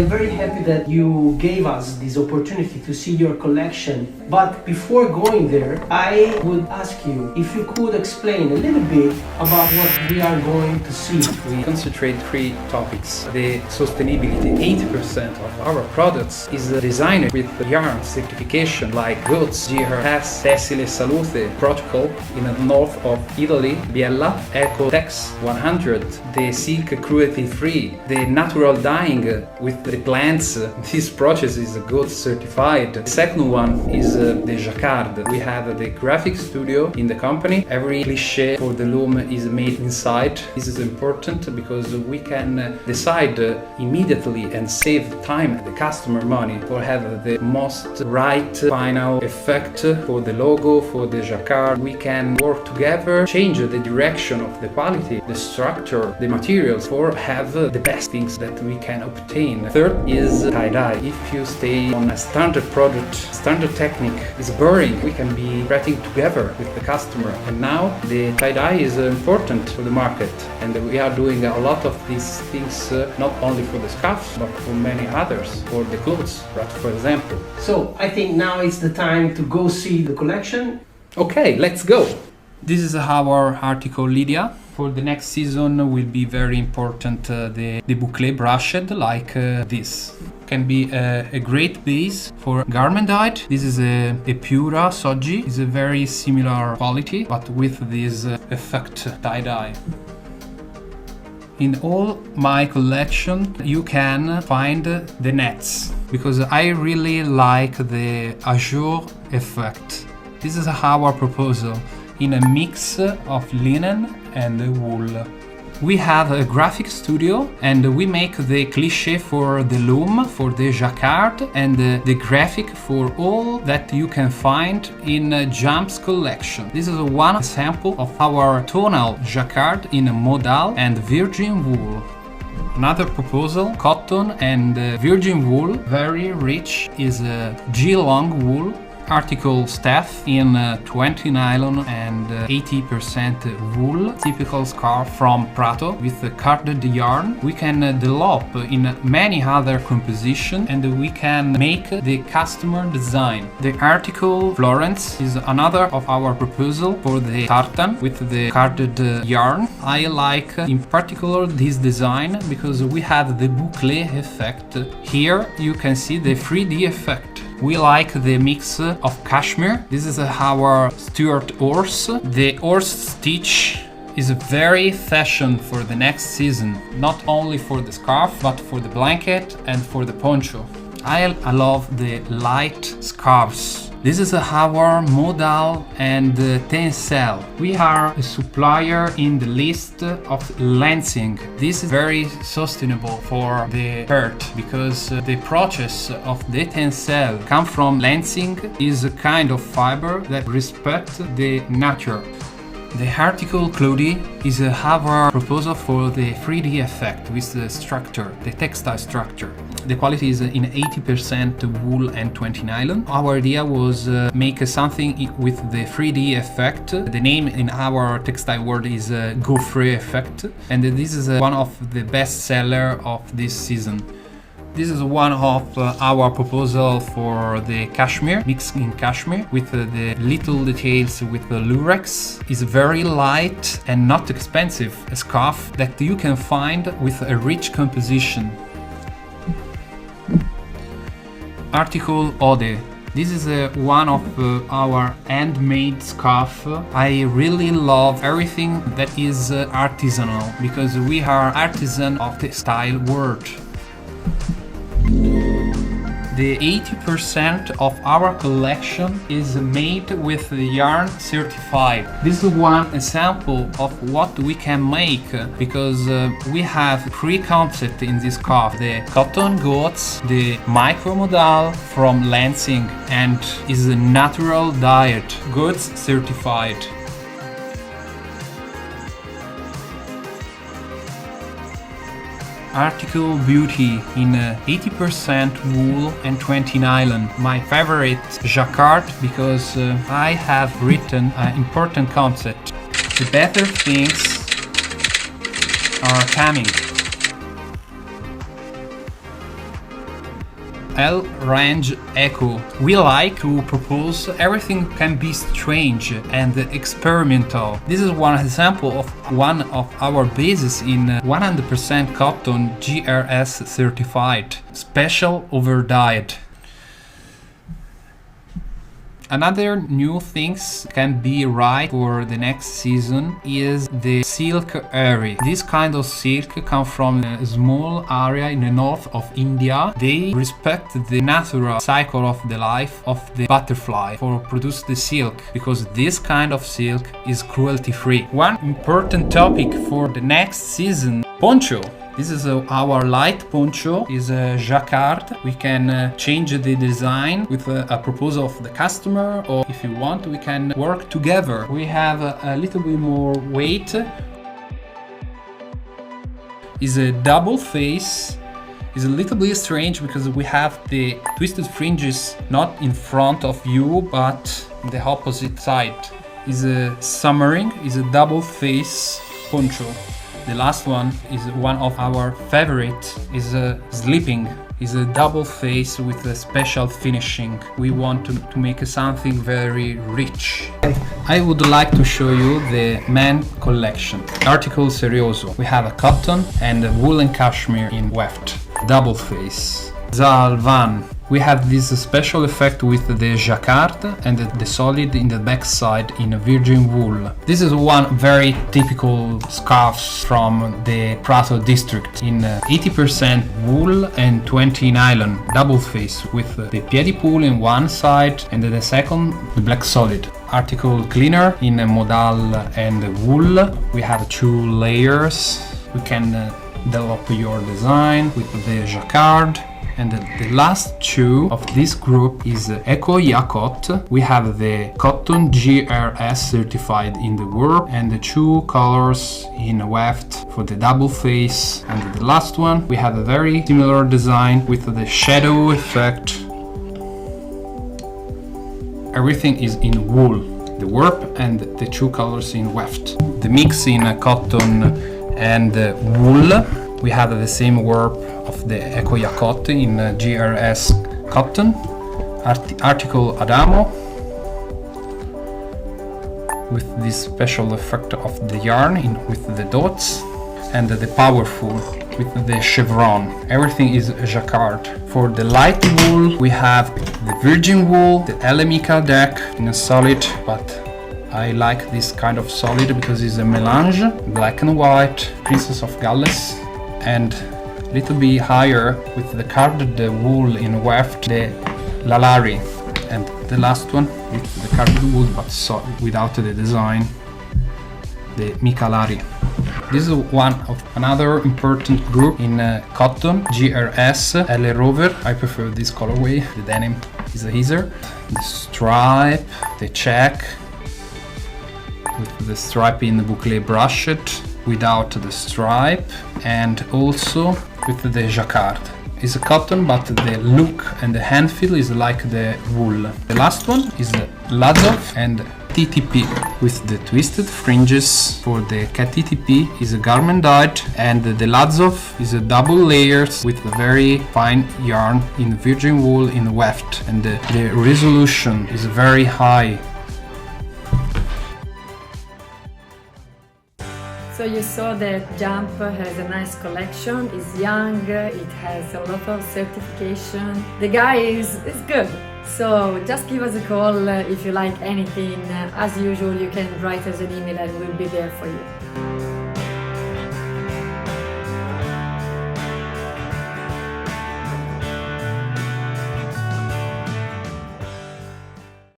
I'm very happy that you gave us this opportunity to see your collection. But before going there, I would ask you if you could explain a little bit about what we are going to see. We concentrate three topics. The sustainability. 80% of our products is designed with yarn certification like GOTS, GRS, Tessile Salute protocol in the north of Italy, Biella, Ecotex 100, the silk cruelty free, the natural dyeing with the plants. This process is GOTS certified. The second one is the jacquard. We have the graphic studio in the company. Every cliché for the loom is made inside. This is important because we can decide immediately and save time and the customer money for have the most right final effect for the logo, for the jacquard. We can work together, change the direction of the quality, the structure, the materials for have the best things that we can obtain. Third is tie-dye. If you stay on a standard product, standard technique is boring, we can be writing together with the customer. And now the tie-dye is important for the market, and we are doing a lot of these things not only for the scarves but for many others, for the clothes, right, for example. So I think now it's the time to go see the collection. Okay, let's go. This is our article Lydia. For the next season will be very important the boucle brushed like this. Can be a great base for garment dyed. This is a Pura Soji. It's a very similar quality but with this effect tie-dye. In all my collection you can find the nets because I really like the azure effect. This is our proposal in a mix of linen and wool. We have a graphic studio and we make the cliché for the loom, for the jacquard and the graphic for all that you can find in Jumps collection. This is one example of our tonal jacquard in modal and virgin wool. Another proposal, cotton and virgin wool, very rich, is G-long wool. Article staff in 20 nylon and 80% wool, typical scarf from Prato with carded yarn. We can develop in many other compositions and we can make the customer design. The article Florence is another of our proposal for the tartan with the carded yarn. I like in particular this design because we have the boucle effect. Here you can see the 3D effect. We like the mix of cashmere. This is our Stuart horse. The horse stitch is very fashion for the next season, not only for the scarf but for the blanket and for the poncho. I love the light scarves. This is our modal and tencel. We are a supplier in the list of Lansing. This is very sustainable for the earth because the process of the tencel come from Lansing is a kind of fiber that respects the nature. The article Claudie is our proposal for the 3D effect with the structure, the textile structure. The quality is in 80% wool and 20 nylon. Our idea was make something with the 3D effect. The name in our textile world is Gaufre effect, and this is one of the best seller of this season. This is one of our proposal for the cashmere, mixed in cashmere with the little details with the lurex. It's very light and not expensive, a scarf that you can find with a rich composition. Article Ode. This is one of our handmade scarf. I really love everything that is artisanal because we are artisan of the style world. The 80% of our collection is made with yarn certified. This is one example of what we can make because we have three concepts in this scarf. The cotton goats, the micromodal from Lansing and is a natural diet, goods certified. Article Beauty in 80% wool and 20 nylon. My favorite jacquard because I have written an important concept. The better things are coming. L Range Echo. We like to propose everything can be strange and experimental. This is one example of one of our bases in 100% cotton GRS certified, special overdyed. Another new things can be right for the next season is the silk area. This kind of silk come from a small area in the north of India. They respect the natural cycle of the life of the butterfly for produce the silk, because this kind of silk is cruelty free. One important topic for the next season: poncho. This is our light poncho, is a jacquard. We can change the design with a proposal of the customer, or if you want, we can work together. We have a little bit more weight. Is a double face. Is a little bit strange because we have the twisted fringes not in front of you, but the opposite side. Is a summering, is a double face poncho. The last one is one of our favorite, is a sleeping, is a double face with a special finishing. We want to make something very rich. I would like to show you the men collection. Article Serioso. We have a cotton and a woolen cashmere in weft. Double face. Zalvan. We have this special effect with the jacquard and the solid in the back side in virgin wool. This is one very typical scarf from the Prato district in 80% wool and 20 nylon, double face with the piedi pool in one side and the second the black solid. Article cleaner in modal and wool. We have 2 layers. We can develop your design with the jacquard. And the last 2 of this group is Eco Yacht. We have the cotton GRS certified in the warp and the 2 colors in weft for the double face. And the last one, we have a very similar design with the shadow effect. Everything is in wool, the warp and the 2 colors in weft. The mix in cotton and wool. We have the same warp of the Eco Yacht in GRS cotton. Article Adamo with this special effect of the yarn with the dots, and the powerful with the chevron. Everything is jacquard. For the light wool we have the virgin wool, the Elemica deck in a solid, but I like this kind of solid because it's a melange, black and white, Princess of Galles, and a little bit higher with the carded wool in weft, the Lalari, and the last one with the carded wool but without the design, the Micalari. This is one of another important group in cotton, GRS, L Rover. I prefer this colorway, the denim is easier. The stripe, the check, with the stripe in the boucle brushed, without the stripe, and also with the jacquard. It's a cotton, but the look and the hand feel is like the wool. The last one is the Lazov and TTP with the twisted fringes. For the KTTP is a garment dyed, and the Lazov is a double layers with a very fine yarn in virgin wool in weft, and the resolution is very high. So you saw that Jump has a nice collection, it's young, it has a lot of certification. The guy is good. So just give us a call if you like anything. As usual, you can write us an email and we'll be there for you.